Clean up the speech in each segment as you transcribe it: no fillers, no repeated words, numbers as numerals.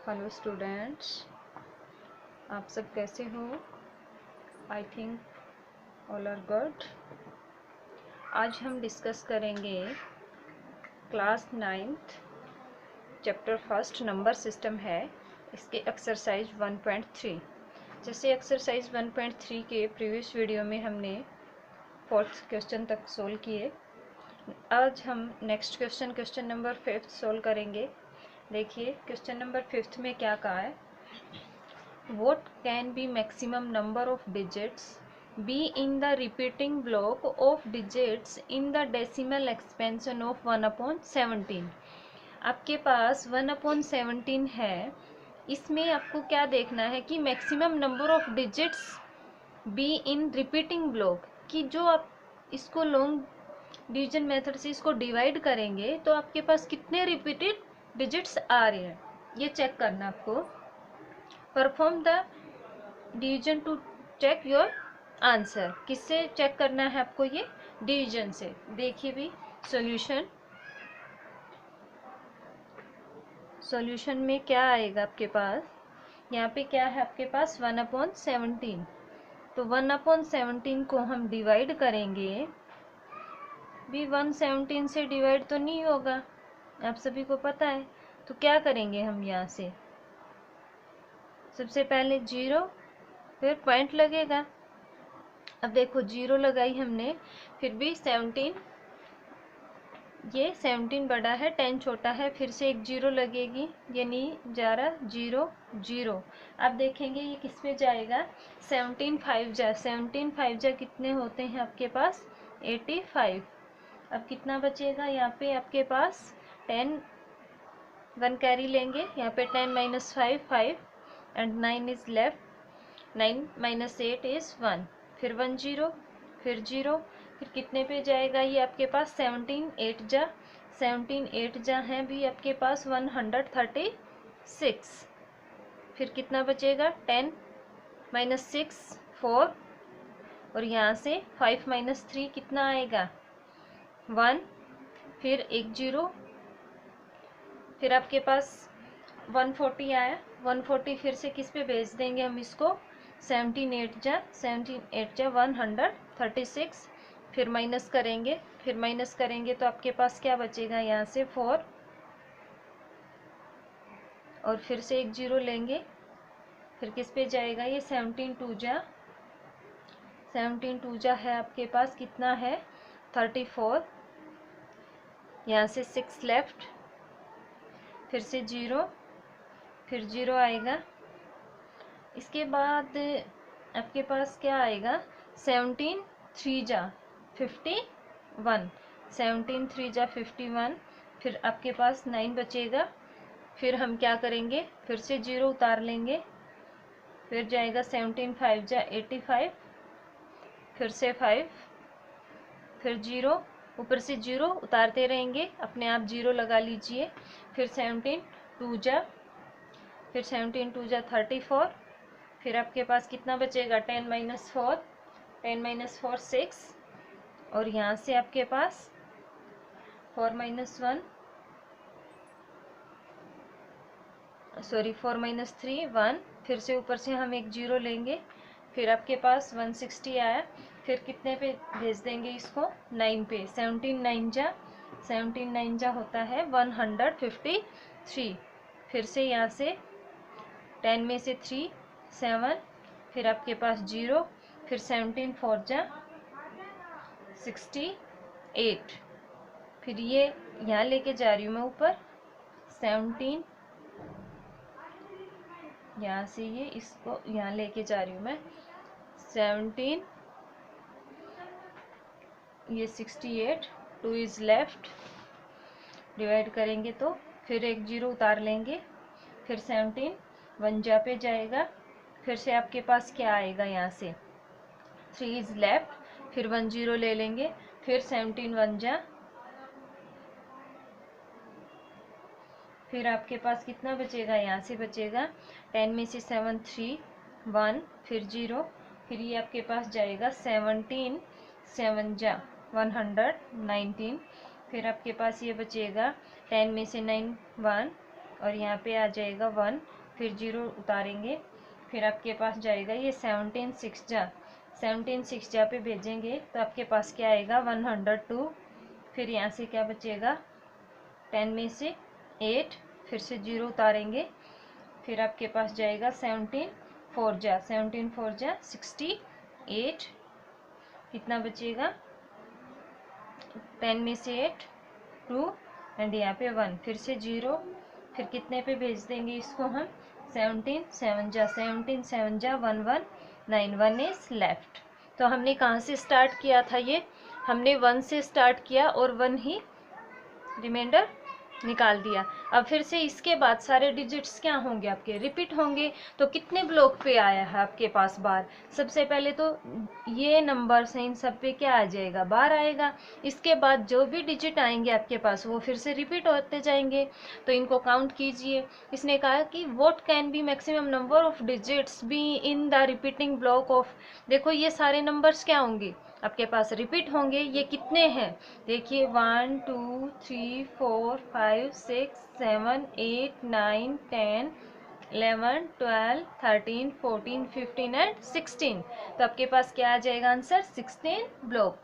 Hello students, आप सब कैसे हो? I think all are good. आज हम डिस्कस करेंगे class 9th chapter first number system है, इसके एक्सरसाइज 1.3। जैसे एक्सरसाइज 1.3 के प्रीवियस वीडियो में हमने 4th क्वेश्चन तक सोल्व किए। आज हम next question number 5th solve करेंगे। देखिए क्वेश्चन नंबर 5th में क्या कहा है। What can be maximum number of digits be in the repeating block of digits in the decimal expansion of 1/17? आपके पास 1/17 है। इसमें आपको क्या देखना है कि maximum number of digits be in repeating block, कि जो आप इसको लॉन्ग डिवीजन मेथड से इसको डिवाइड करेंगे तो आपके पास कितने रिपीटेड डिजिट्स आ रहे हैं, ये चेक करना आपको। Perform the division to check your answer. किससे चेक करना है आपको? ये डिवीजन से। देखिए भी सॉल्यूशन में क्या आएगा आपके पास। यहाँ पे क्या है आपके पास 1/17। तो 1/17 को हम डिवाइड करेंगे भी 1/17 से डिवाइड तो नहीं होगा, आप सभी को पता है। तो क्या करेंगे हम यहाँ से, सबसे पहले 0, फिर पॉइंट लगेगा। अब देखो 0 लगाई हमने, फिर भी 17, ये 17 बड़ा है 10 छोटा है, फिर से एक 0 लगेगी, ये नहीं जा रहा, 0 0। अब देखेंगे ये किस में जाएगा। 17 5 जा कितने होते हैं आपके पास? 85। अब कितना बचेगा यहाँ पे आपके पास? 10, 1 कैरी लेंगे यहाँ पे, 10 - 5 5 एंड 9 इज लेफ्ट। 9 - 8 इज 1, फिर 1 0, फिर 0, फिर कितने पे जाएगा ये आपके पास? 17 8 जा हैं भी आपके पास 136। फिर कितना बचेगा? 10 - 6 4, और यहाँ से 5 - 3 कितना आएगा? 1, फिर एक 0, फिर आपके पास 140 आया। 140 फिर से किस पे भेज देंगे हम इसको? 17 8 जा 136, फिर माइनस करेंगे तो आपके पास क्या बचेगा? यहाँ से 4, और फिर से एक 0 लेंगे, फिर किस पे जाएगा ये? 17 2 जा है आपके पास कितना है? 34, यहाँ से 6 लेफ्ट, फिर से 0, फिर 0 आएगा। इसके बाद आपके पास क्या आएगा? 17 3 जा 51, 17 3 जा 51, फिर आपके पास 9 बचेगा। फिर हम क्या करेंगे? फिर से 0 उतार लेंगे, फिर जाएगा 17 5 जा 85, फिर से 5, फिर 0, ऊपर से 0 उतारते रहेंगे, अपने आप 0 लगा लीजिए। फिर 17 2 जा 34, फिर आपके पास कितना बचेगा? 10 - 4 6, और यहाँ से आपके पास 4 - 3 1, फिर से ऊपर से हम एक 0 लेंगे, फिर आपके पास 160 आया। फिर कितने पे भेज देंगे इसको? 9 पे। 17 9 जा होता है 153। फिर से यहाँ से 10 में से 3 7, फिर आपके पास 0, फिर 17 4 जा 68, फिर ये यहाँ लेके जा रही हूँ मैं ऊपर 17, यहाँ से ये इसको यहाँ लेके जा रही हूँ मैं 17, ये 68, 2 इज लेफ्ट, डिवाइड करेंगे तो फिर एक 0 उतार लेंगे, फिर 17 1 जा पे जाएगा, फिर से आपके पास क्या आएगा? यहाँ से 3 इज लेफ्ट, फिर 1 0 ले लेंगे, फिर 17 1 जा, फिर आपके पास कितना बचेगा? यहाँ से बचेगा 10 में से 7 3 1, फिर 0, फिर ये आपके पास जाएगा 17 7 जा 119, फिर आपके पास ये बचेगा 10 में से 9 1, और यहाँ पे आ जाएगा 1, फिर 0 उतारेंगे, फिर आपके पास जाएगा ये 17 6 जा, 17 6 जा पे भेजेंगे तो आपके पास क्या आएगा 102। फिर यहाँ से क्या बचेगा 10 में से 8, फिर से 0 उतारेंगे, फिर आपके पास जाएगा 17 4 जा, 17 4 जा 68, कितना बचेगा 10 में से 8 2 एंड यहाँ पे 1, फिर से 0, फिर कितने पे भेज देंगे इसको हम 17 7 जा, 17 7 जा 1 1 9, 1 इज लेफ्ट। तो हमने कहाँ से स्टार्ट किया था, ये हमने 1 से स्टार्ट किया और 1 ही रिमाइंडर निकाल दिया। अब फिर से इसके बाद सारे डिजिट्स क्या होंगे आपके रिपीट होंगे। तो कितने ब्लॉक पे आया है आपके पास बार, सबसे पहले तो ये नंबर्स हैं इन सब पे क्या आ जाएगा बार आएगा। इसके बाद जो भी डिजिट आएंगे आपके पास वो फिर से रिपीट होते जाएंगे, तो इनको काउंट कीजिए। इसने कहा कि what can be maximum number of digits be in the repeating block of, देखो ये सारे नंबर्स क्या होंगे आपके पास रिपीट होंगे। ये कितने हैं देखिए 1 2 3 4 5 6 7 8 9 10 11 12 13 14 15 एंड 16। तो आपके पास क्या आ जाएगा आंसर 16 ब्लॉक।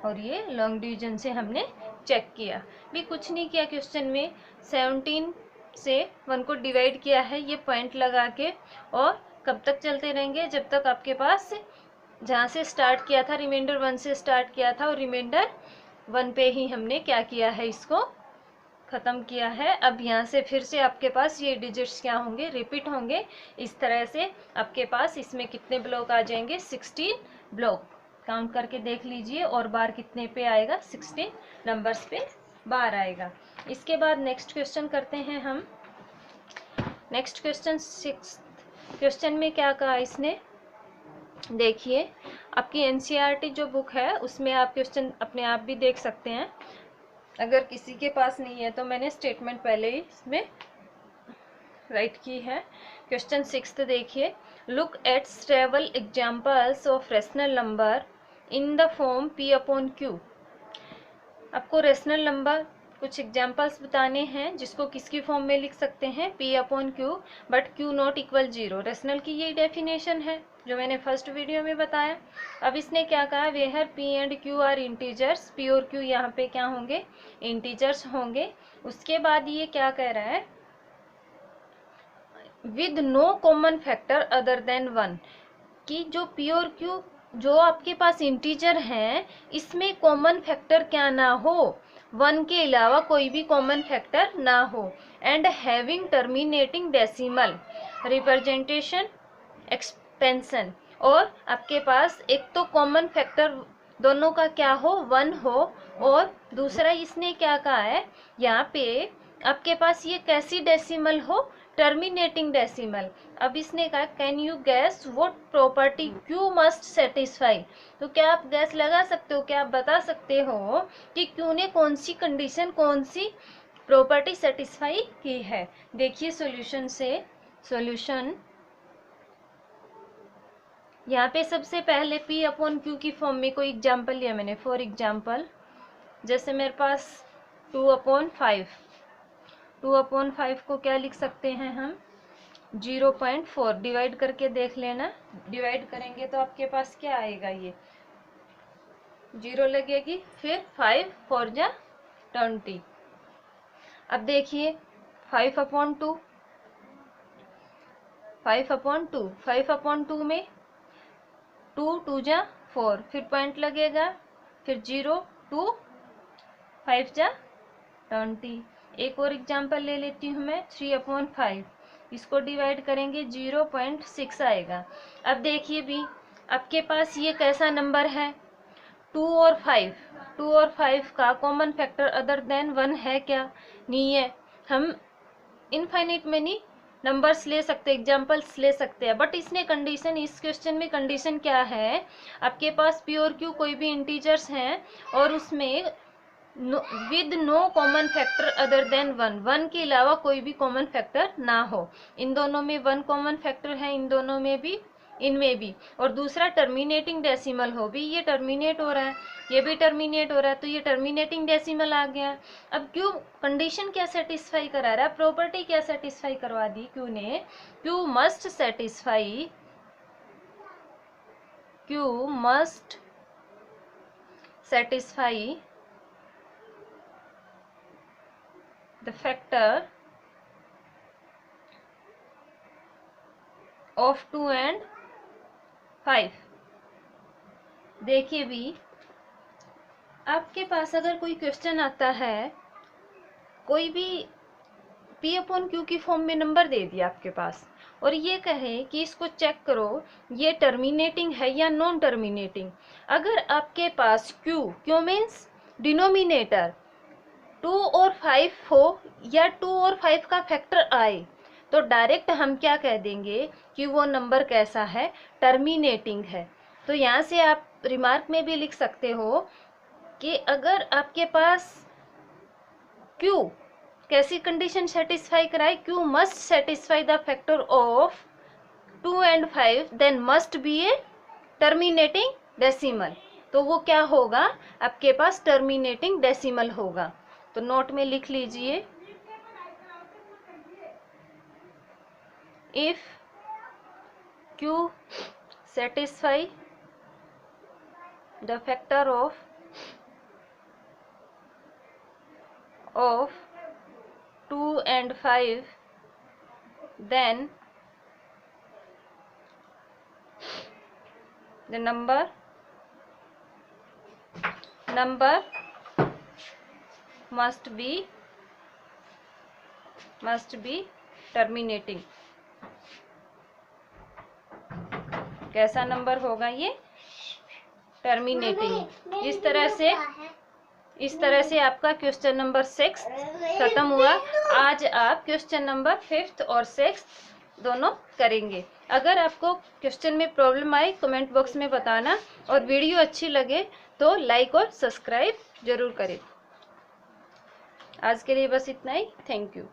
और ये लॉन्ग डिवीजन से हमने चेक किया भी, कुछ नहीं किया क्वेश्चन में, 17 से 1 को डिवाइड किया है ये पॉइंट लगा के, और कब तक चलते रहेंगे जब तक आपके पास जहाँ से स्टार्ट किया था रिमाइंडर 1 से स्टार्ट किया था और रिमाइंडर 1 पे ही हमने क्या किया है इसको ख़त्म किया है। अब यहाँ से फिर से आपके पास ये डिजिट्स क्या होंगे रिपीट होंगे। इस तरह से आपके पास इसमें कितने ब्लॉक आ जाएंगे 16 ब्लॉक। काउंट करके देख लीजिए, और बार कितने पे आएगा 16 नंबर्स पे बार आएगा। इसके बाद नेक्स्ट क्वेश्चन करते हैं हम। नेक्स्ट क्वेश्चन 6 क्वेश्चन में क्या कहा इसने, देखिए आपकी एनसीईआरटी जो बुक है उसमें आप क्वेश्चन अपने आप भी देख सकते हैं, अगर किसी के पास नहीं है तो मैंने स्टेटमेंट पहले ही इसमें राइट की है। क्वेश्चन 6 देखिए, look at several examples of rational number in the form p upon q। आपको रेशनल नंबर कुछ एग्जाम्पल्स बताने हैं जिसको किसकी फॉर्म में लिख सकते हैं p upon Q, but q not equal 0। Rational की यही डेफिनेशन है जो मैंने फर्स्ट वीडियो में बताया। अब इसने क्या कहा, where p and q are integers, p और q यहाँ पे क्या होंगे इंटीजर्स होंगे। उसके बाद ये क्या कह रहा है, with no common factor other than 1, कि जो p और q जो आपके पास इंटीजर हैं इसमें कॉमन फैक्टर क्या ना हो, 1 के अलावा कोई भी कॉमन फैक्टर ना हो, and having terminating decimal representation expansion. और आपके पास एक तो कॉमन फैक्टर दोनों का क्या हो 1 हो, और दूसरा इसने क्या कहा है यहाँ पे आपके पास ये कैसी डेसिमल हो टर्मिनेटिंग डेसिमल। अब इसने कहा can you gas what property Q must satisfy. तो क्या आप गैस लगा सकते हो, क्या आप बता सकते हो कि क्यू ने कौन सी कंडीशन कौन सी प्रॉपर्टी सेटिस्फाई की है। देखिए सॉल्यूशन से, सॉल्यूशन यहाँ पे सबसे पहले p अपॉन क्यू की फॉर्म में कोई एग्जाम्पल लिया मैंने, फॉर एग्जाम्पल जैसे मेरे पास 2 अपॉन 5, 2 अपॉन 5 को क्या लिख सकते हैं हम 0.4, डिवाइड करके देख लेना। डिवाइड करेंगे तो आपके पास क्या आएगा, ये 0 लगेगी, फिर 5 4 जा 20। अब देखिए 5 अपॉन 2, 5 अपॉन 2, 5 अपॉन 2 में 2 2 जा 4, फिर पॉइंट लगेगा, फिर 0 2 5 जा 20। एक और एग्जाम्पल ले लेती हूँ मैं 3 अपॉन 5, इसको डिवाइड करेंगे 0.6 आएगा। अब देखिए भी आपके पास ये कैसा नंबर है 2 और 5, 2 और 5 का कॉमन फैक्टर अदर देन 1 है क्या, नहीं है। हम इनफाइनाइट मैनी नंबर्स ले सकते, एग्जाम्पल्स ले सकते हैं, बट इसने कंडीशन, इस क्वेश्चन में कंडीशन क्या है आपके पास p और q कोई भी इंटीजर्स हैं और उसमें with no common factor other than 1, 1 के अलावा कोई भी कॉमन फैक्टर ना हो। इन दोनों में 1 कॉमन फैक्टर है, इन दोनों में भी इनमें भी, और दूसरा टर्मिनेटिंग डेसिमल हो भी, ये टर्मिनेट हो रहा है, ये भी टर्मिनेट हो रहा है, तो ये टर्मिनेटिंग डेसिमल आ गया। अब क्यू कंडीशन क्या सेटिस्फाई करा रहा है, प्रॉपर्टी क्या सेटिस्फाई करवा दी क्यू ने, Q must satisfy the factor of 2 and 5। देखिए भी, आपके पास अगर कोई क्वेश्चन आता है, कोई भी P अपॉन Q की फॉर्म में नंबर दे दिया आपके पास, और ये कहे कि इसको चेक करो ये टर्मिनेटिंग है या नॉन टर्मिनेटिंग। अगर आपके पास Q मीन्स डिनोमिनेटर 2 और 5 हो या 2 और 5 का फैक्टर आए, तो डायरेक्ट हम क्या कह देंगे कि वो नंबर कैसा है, टर्मिनेटिंग है। तो यहाँ से आप रिमार्क में भी लिख सकते हो कि अगर आपके पास Q कैसी कंडीशन सेटिस्फाई कराए, Q must satisfy the factor of 2 and 5, then must be a terminating decimal. तो वो क्या होगा, आपके पास टर्मिनेटिंग डेसिमल होगा। तो नोट में लिख लीजिए, if Q satisfy the factor of 2 and 5, then the number must be terminating। कैसा नंबर होगा ये, टर्मिनेटिंग। इस तरह से आपका क्वेश्चन नंबर 6 खत्म हुआ। आज आप क्वेश्चन नंबर 5 और 6 दोनों करेंगे। अगर आपको क्वेश्चन में प्रॉब्लम आए कमेंट बॉक्स में बताना, और वीडियो अच्छी लगे तो लाइक और सब्सक्राइब जरूर करें। आज के लिए बस इतना ही। Thank you.